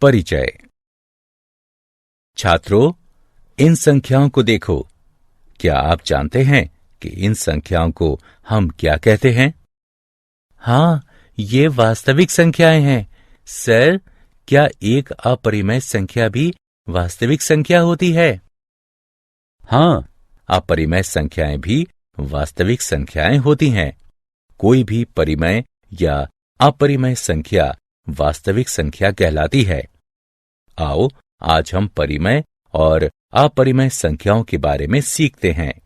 परिचय। छात्रों, इन संख्याओं को देखो। क्या आप जानते हैं कि इन संख्याओं को हम क्या कहते हैं? हाँ, ये वास्तविक संख्याएं हैं। सर, क्या एक अपरिमेय संख्या भी वास्तविक संख्या होती है? हाँ, अपरिमेय संख्याएं भी वास्तविक संख्याएं होती हैं। कोई भी परिमेय या अपरिमेय संख्या वास्तविक संख्या कहलाती है। आओ, आज हम परिमेय और अपरिमेय संख्याओं के बारे में सीखते हैं।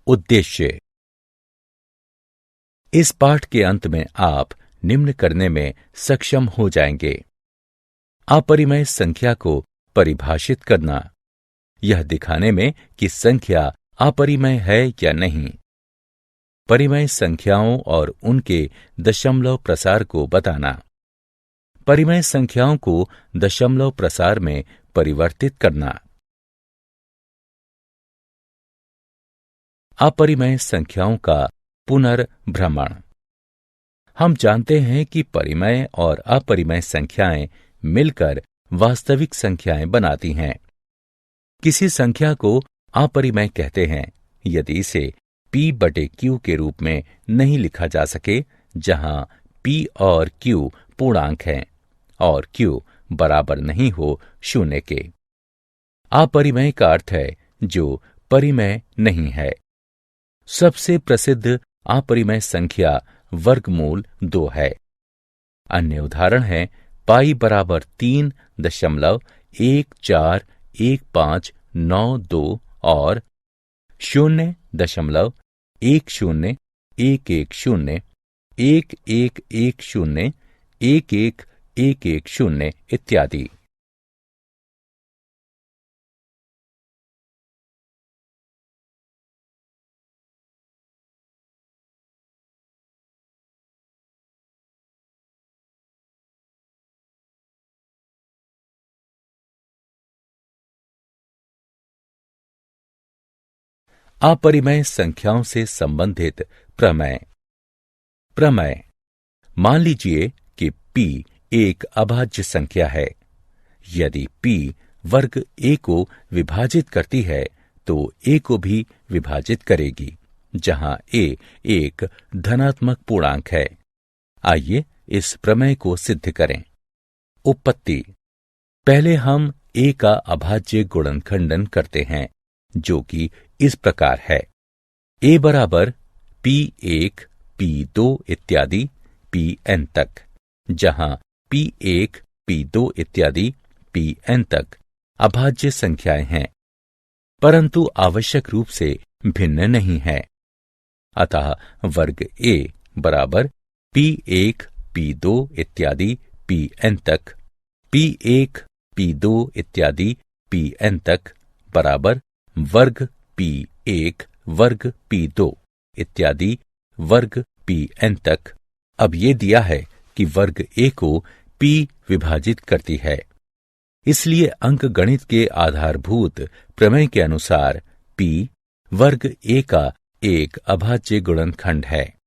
उद्देश्य। इस पाठ के अंत में आप निम्न करने में सक्षम हो जाएंगे। अपरिमेय संख्या को परिभाषित करना, यह दिखाने में कि संख्या अपरिमेय है या नहीं। परिमेय संख्याओं और उनके दशमलव प्रसार को बताना। परिमेय संख्याओं को दशमलव प्रसार में परिवर्तित करना। अपरिमेय संख्याओं का पुनर्भ्रमण। हम जानते हैं कि परिमेय और अपरिमेय संख्याएं मिलकर वास्तविक संख्याएं बनाती हैं। किसी संख्या को अपरिमेय कहते हैं यदि इसे p/q के रूप में नहीं लिखा जा सके, जहां p और q पूर्णांक हैं और q बराबर नहीं हो 0 के। अपरिमेय का अर्थ है जो परिमेय नहीं है। सबसे प्रसिद्ध अपरिमेय संख्या वर्गमूल 2 है। अन्य उदाहरण है पाई बराबर 3.141592 और 0.111011101110 इत्यादि। अपरिमेय संख्याओं से संबंधित प्रमेय। प्रमेय। मान लीजिए कि p एक अभाज्य संख्या है। यदि p वर्ग a को विभाजित करती है तो a को भी विभाजित करेगी, जहां a एक धनात्मक पूर्णांक है। आइए इस प्रमेय को सिद्ध करें। उत्पत्ति। पहले हम a का अभाज्य गुणनखंडन करते हैं, जो कि इस प्रकार है। a बराबर p1, p2 इत्यादि pn तक, जहां p1, p2 इत्यादि pn तक अभाज्य संख्याएं हैं, परंतु आवश्यक रूप से भिन्न नहीं है। अतः वर्ग a बराबर p1, p2 इत्यादि pn तक, p1, p2 इत्यादि pn तक बराबर वर्ग p1 वर्ग p2 इत्यादि वर्ग pn तक। अब ये दिया है कि वर्ग a को p विभाजित करती है, इसलिए अंकगणित के आधारभूत प्रमेय के अनुसार p वर्ग a का एक अभाज्य गुणनखंड है।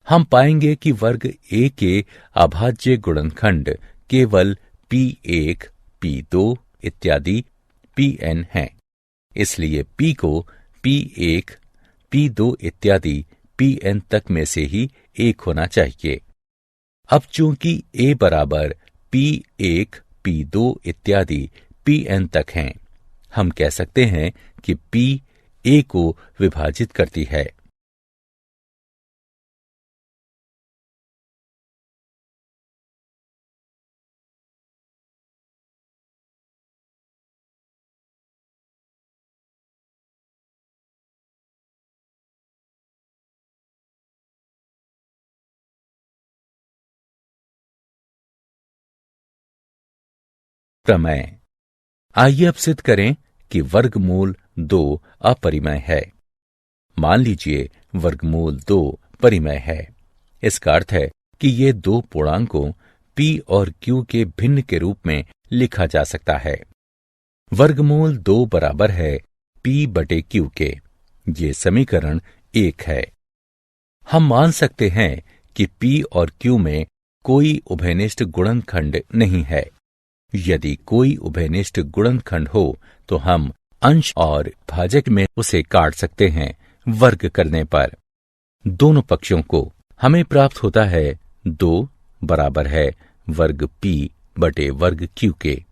हम पाएंगे कि वर्ग a के अभाज्य गुणनखंड केवल p1, p2 इत्यादि pn हैं। इसलिए p को p1, p2 इत्यादि pn तक में से ही एक होना चाहिए। अब चूंकि a बराबर p1, p2 इत्यादि pn तक हैं, हम कह सकते हैं कि p a को विभाजित करती है। प्रमेय। आइए अब सिद्ध करें कि वर्गमूल 2 अपरिमेय है। मान लीजिए वर्गमूल 2 परिमेय है। इसका अर्थ है कि ये दो पूर्णांकों p और q के भिन्न के रूप में लिखा जा सकता है। वर्गमूल 2 बराबर है p/q के। ये समीकरण 1 है। हम मान सकते हैं कि P और Q में कोई उभयनिष्ठ गुणनखंड नहीं है। यदि कोई उभयनिष्ठ गुणनखंड हो तो हम अंश और भाजक में उसे काट सकते हैं वर्ग करने पर दोनों पक्षों को। हमें प्राप्त होता है 2 बराबर है वर्ग P बटे वर्ग Q के।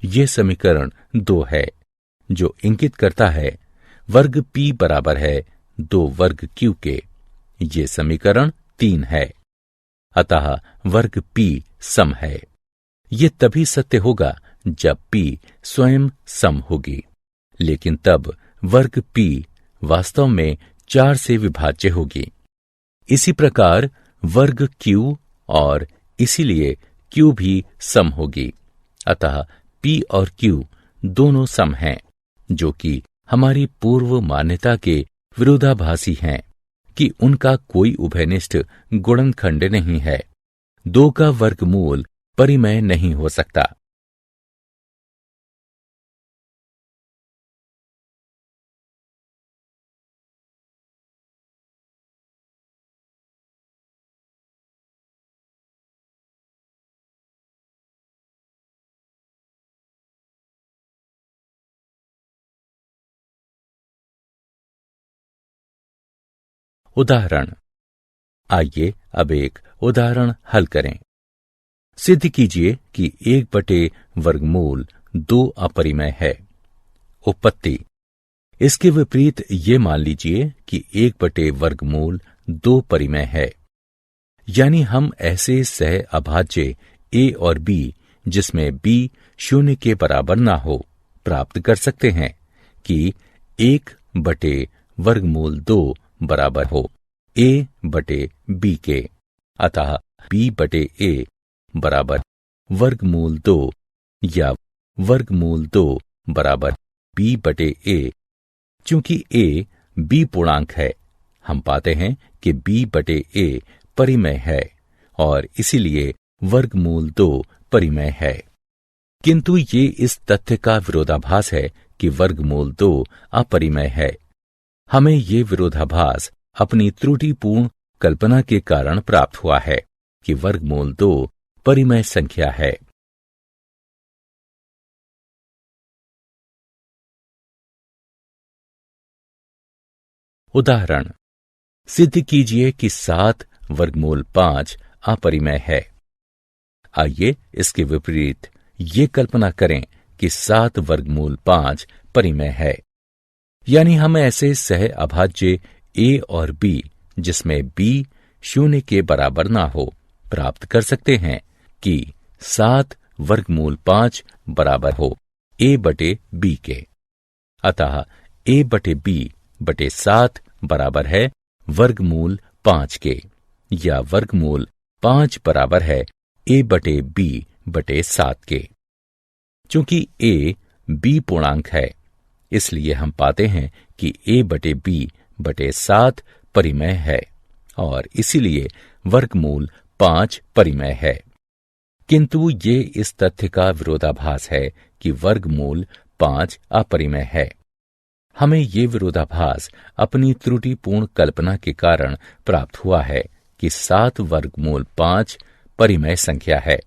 ये समीकरण 2 है, जो इंगित करता है वर्ग P बराबर है 2 वर्ग Q के। ये समीकरण 3 है। अतः वर्ग P सम है। ये तभी सत्य होगा जब P स्वयं सम होगी, लेकिन तब वर्ग P वास्तव में 4 से विभाज्य होगी। इसी प्रकार वर्ग Q और इसीलिए Q भी सम होगी। अतः P और Q दोनों सम हैं, जो कि हमारी पूर्व मान्यता के विरोधाभासी हैं कि उनका कोई उभयनिष्ठ गुणनखंड नहीं है। 2 का वर्गमूल परिमेय नहीं हो सकता। उदाहरण। आइए अब एक उदाहरण हल करें। सिद्ध कीजिए कि 1 बटे वर्गमूल 2 अपरिमेय है। उत्पत्ति। इसके विपरीत ये मान लीजिए कि 1 बटे वर्गमूल 2 परिमेय है। यानी हम ऐसे सह अभाज्य a और b जिसमें b 0 के बराबर ना हो प्राप्त कर सकते हैं कि 1 बटे वर्गमूल 2 बराबर हो a बटे b के। अतः b बटे a बराबर वर्गमूल 2 या वर्गमूल 2 बराबर b बटे a। चूंकि a b पूर्णांक है, हम पाते हैं कि b बटे a परिमेय है और इसीलिए वर्गमूल 2 परिमेय है। किंतु ये इस तथ्य का विरोधाभास है कि वर्गमूल 2 अपरिमेय है। हमें ये विरोधाभास अपनी त्रुटिपूर्ण कल्पना के कारण प्राप्त हुआ है कि वर्गमूल 2 परिमेय संख्या है। उदाहरण। सिद्ध कीजिए कि 7 वर्गमूल 5 अपरिमेय है। आइए इसके विपरीत ये कल्पना करें कि 7 वर्गमूल 5 परिमेय है। यानी हम ऐसे सह अभाज्य a और b जिसमें b 0 के बराबर ना हो प्राप्त कर सकते हैं कि 7 वर्गमूल 5 बराबर हो a बटे b के। अतः a बटे b बटे 7 बराबर है वर्गमूल 5 के, या वर्गमूल 5 बराबर है a बटे b बटे 7 के। चूंकि a b पूर्णांक है, इसलिए हम पाते हैं कि a बटे b बटे 7 परिमेय है और इसीलिए वर्गमूल 5 परिमेय है। किंतु ये इस तथ्य का विरोधाभास है कि वर्गमूल 5 अपरिमेय है। हमें ये विरोधाभास अपनी त्रुटिपूर्ण कल्पना के कारण प्राप्त हुआ है कि 7 वर्गमूल 5 परिमेय संख्या है।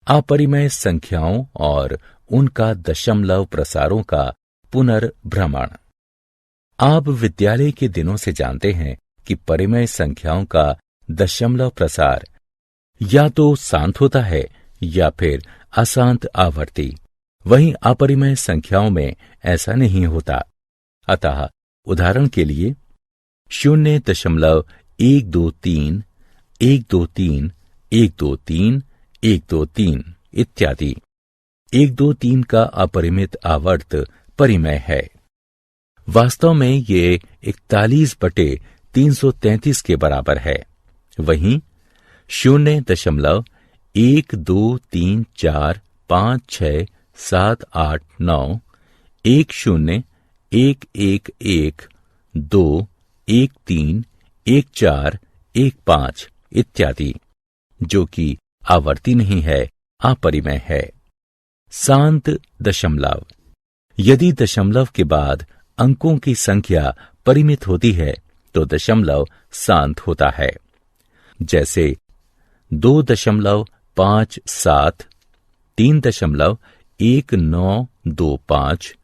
अपरिमेय संख्याओं और उनका दशमलव प्रसारों का पुनर्भ्रमण। आप विद्यालय के दिनों से जानते हैं कि परिमेय संख्याओं का दशमलव प्रसार या तो शांत होता है या फिर अशांत आवर्ती। वहीं अपरिमेय संख्याओं में ऐसा नहीं होता। अतः उदाहरण के लिए 0.123, 123, 123, 123 इत्यादि। 123 का अपरिमित आवर्त परिमेय है। वास्तव में ये 41/333 के बराबर है। वहीं 0.123456789 101111 2, 1, 3, 1, 4, 1, 5 इत्यादि, जो कि आवर्ती नहीं है, अपरिमेय है। शांत दशमलव। यदि दशमलव के बाद अंकों की संख्या परिमित होती है तो दशमलव शांत होता है। जैसे 2.57, 3.1925,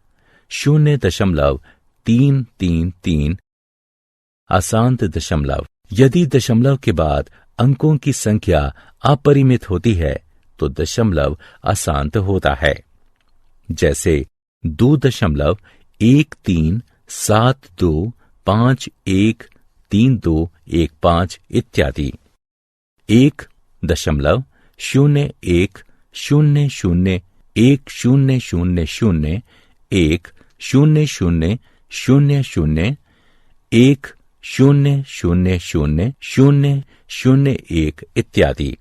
0.333 अशांत दशमलव। यदि दशमलव के बाद अंकों की संख्या अपरिमित होती है तो दशमलव अशांत होता है। जैसे 2.1372513215 इत्यादि। 1.01001001000 1000001 इत्यादि।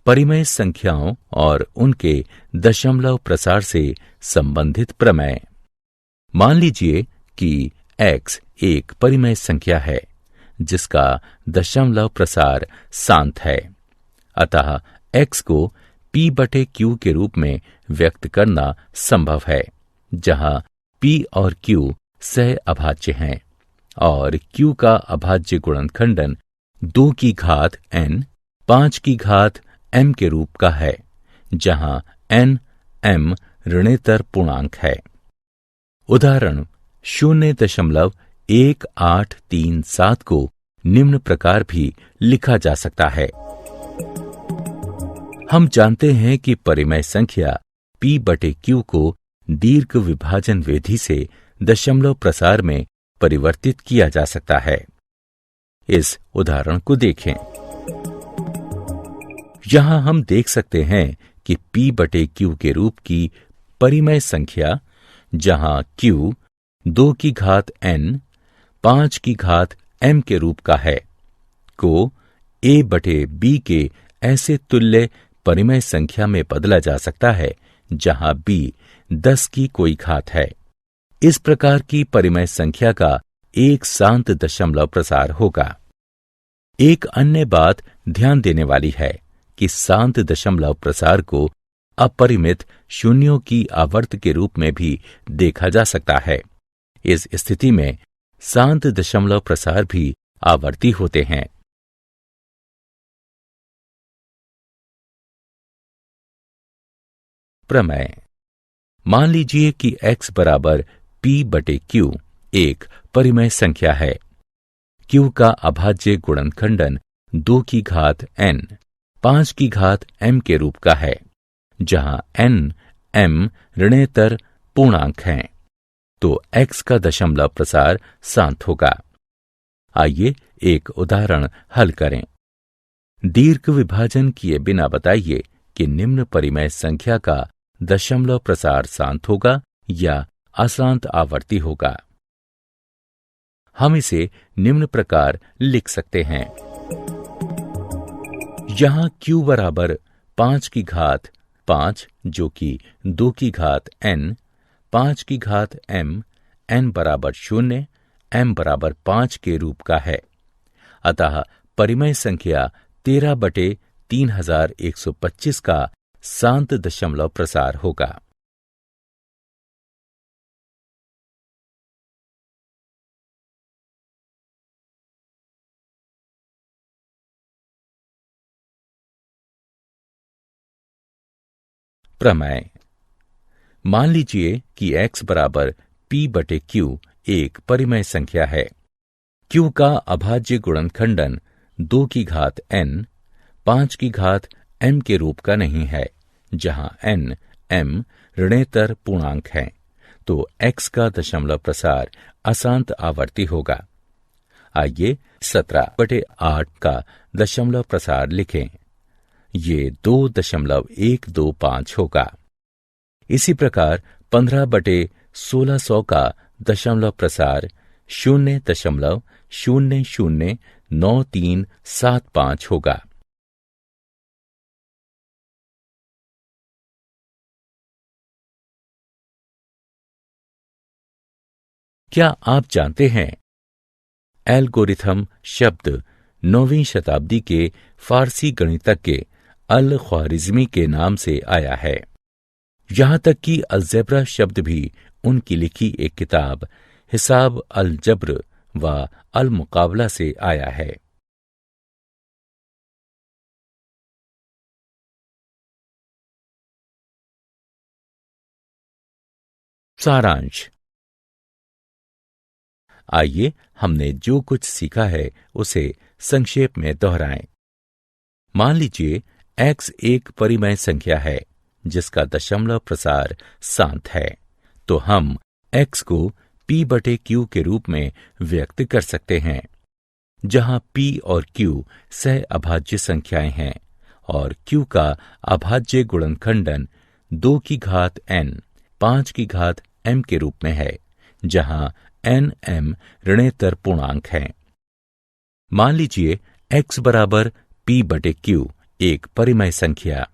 परिमेय संख्याओं और उनके दशमलव प्रसार से संबंधित प्रमेय। मान लीजिए कि x एक परिमेय संख्या है जिसका दशमलव प्रसार शांत है। अतः x को p/q के रूप में व्यक्त करना संभव है, जहां p और q सह अभाज्य हैं और q का अभाज्य गुणनखंडन 2 की घात n 5 की घात m के रूप का है, जहां n m ऋणेतर पूर्णांक है। उदाहरण 0.1837 को निम्न प्रकार भी लिखा जा सकता है। हम जानते हैं कि परिमेय संख्या p/q को दीर्घ विभाजन विधि से दशमलव प्रसार में परिवर्तित किया जा सकता है। इस उदाहरण को देखें। यहां हम देख सकते हैं कि p/q के रूप की परिमेय संख्या, जहां q 2 की घात n 5 की घात m के रूप का है, को a/b के ऐसे तुल्य परिमेय संख्या में बदला जा सकता है जहां b 10 की कोई घात है। इस प्रकार की परिमेय संख्या का एक शांत दशमलव प्रसार होगा। एक अन्य बात ध्यान देने वाली है कि शांत दशमलव प्रसार को अपरिमित शून्यों की आवर्त के रूप में भी देखा जा सकता है। इस स्थिति में शांत दशमलव प्रसार भी आवर्ती होते हैं। प्रमेय। मान लीजिए कि x बराबर p/q एक परिमेय संख्या है। q का अभाज्य गुणनखंडन 2 की घात n 5 की घात m के रूप का है, जहां n m ऋणेतर पूर्णांक हैं, तो x का दशमलव प्रसार शांत होगा। आइए एक उदाहरण हल करें। दीर्घ विभाजन किए बिना बताइए कि निम्न परिमेय संख्या का दशमलव प्रसार शांत होगा या अशांत आवर्ती होगा। हम इसे निम्न प्रकार लिख सकते हैं। यहां q बराबर 5 की घात 5, जो कि 2 की घात n 5 की घात m n बराबर 0 m बराबर 5 के रूप का है। अतः परिमेय संख्या 13/3125 का शांत दशमलव प्रसार होगा। प्रमेय। मान लीजिए कि x बराबर p/q एक परिमेय संख्या है। q का अभाज्य गुणनखंडन 2 की घात n 5 की घात m के रूप का नहीं है, जहां n m ऋणेतर पूर्णांक हैं, तो x का दशमलव प्रसार अशांत आवर्ती होगा। आइए 17/8 का दशमलव प्रसार लिखें। ये 2.125 होगा। इसी प्रकार 15/1600 का दशमलव प्रसार 0.009375 होगा। क्या आप जानते हैं, एल्गोरिथम शब्द 9वीं शताब्दी के फारसी गणितज्ञ अल ख्वारिज़मी के नाम से आया है। यहां तक कि अलजेब्रा शब्द भी उनकी लिखी एक किताब हिसाब अल जब्र व अल मुकाबला से आया है। सारांश। आइए हमने जो कुछ सीखा है उसे संक्षेप में दोहराएं। मान लीजिए x एक परिमेय संख्या है जिसका दशमलव प्रसार शांत है, तो हम x को p/q के रूप में व्यक्त कर सकते हैं, जहां p और q सह अभाज्य संख्याएं हैं और q का अभाज्य गुणनखंडन 2 की घात n 5 की घात m के रूप में है, जहां n m ऋणेतर पूर्णांक हैं। मान लीजिए x बराबर p/q एक परिमेय संख्या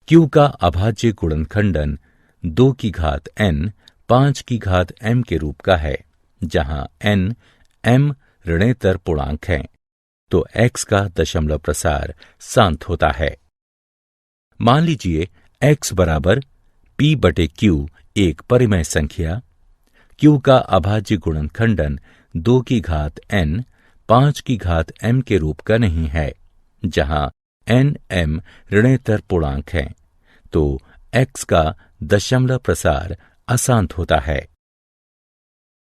q का अभाज्य गुणनखंडन 2 की घात n 5 की घात m के रूप का है, जहां n m ऋणेतर पूर्णांक हैं, तो x का दशमलव प्रसार शांत होता है। मान लीजिए x बराबर p/q एक परिमेय संख्या q का अभाज्य गुणनखंडन 2 की घात n 5 की घात m के रूप का नहीं है, जहां n m ऋणेतर पूर्णांक हैं, तो x का दशमलव प्रसार अशांत होता है।